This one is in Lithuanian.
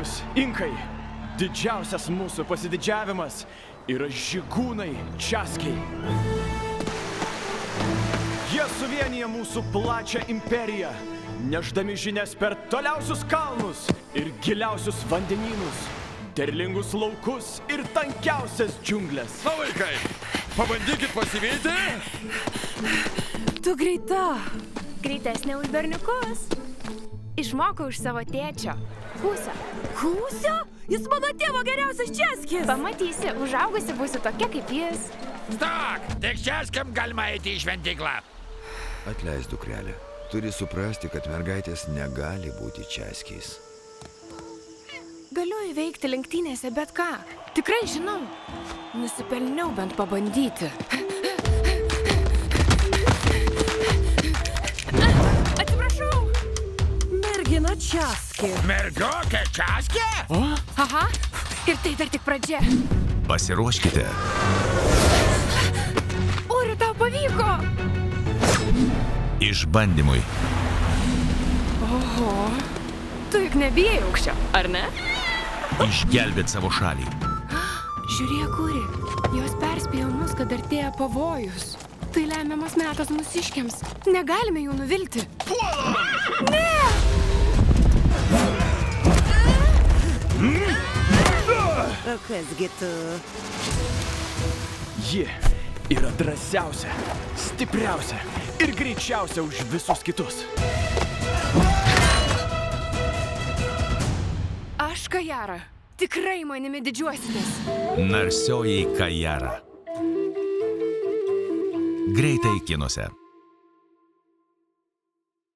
Brangūs inkai, didžiausias mūsų pasididžiavimas yra žygūnai čiaskiai. Jie suvienyje mūsų plačią imperiją, nešdami žinias per toliausius kalnus ir giliausius vandenynus, derlingus laukus ir tankiausias džiunglės. Na vaikai, pabandykit pasivyti. Tu greita. Greitesnė už berniukus. Išmokau iš savo tėčio. Kūsio. Kūsio? Jis mano tėvo geriausias čiaskis. Pamatysi, užaugusi būsiu tokia kaip jis. Stok, tik čiaskiam galima eiti į šventyklą. Atleis, dukrelė. Turi suprasti, kad mergaitės negali būti čiaskiais. Galiu įveikti lenktynėse bet ką. Tikrai žinau. Nusipelniau bent pabandyti. Atsiprašau. Mergina čiaskė. Mergiokė čiaskė? Aha. Ir tai dar tik pradžia. Pasiruoškite. Uri, tau pavyko. Išbandymui. Oho. Tu juk nebijai aukščio, ar ne? Išgelbėt savo šalį. Žiūrėk, Uri. Jos perspėjo mus, kad artėja pavojus. Tai lemiamas metas mūsiškiams. Negalime jų nuvilti. Ne! O kasgi tu? Ji yra drąsiausia, stipriausia ir greičiausia už visus kitus. Aš Kajara. Tikrai manimi didžiuositės. Narsioji Kajara. Greitai kinuose.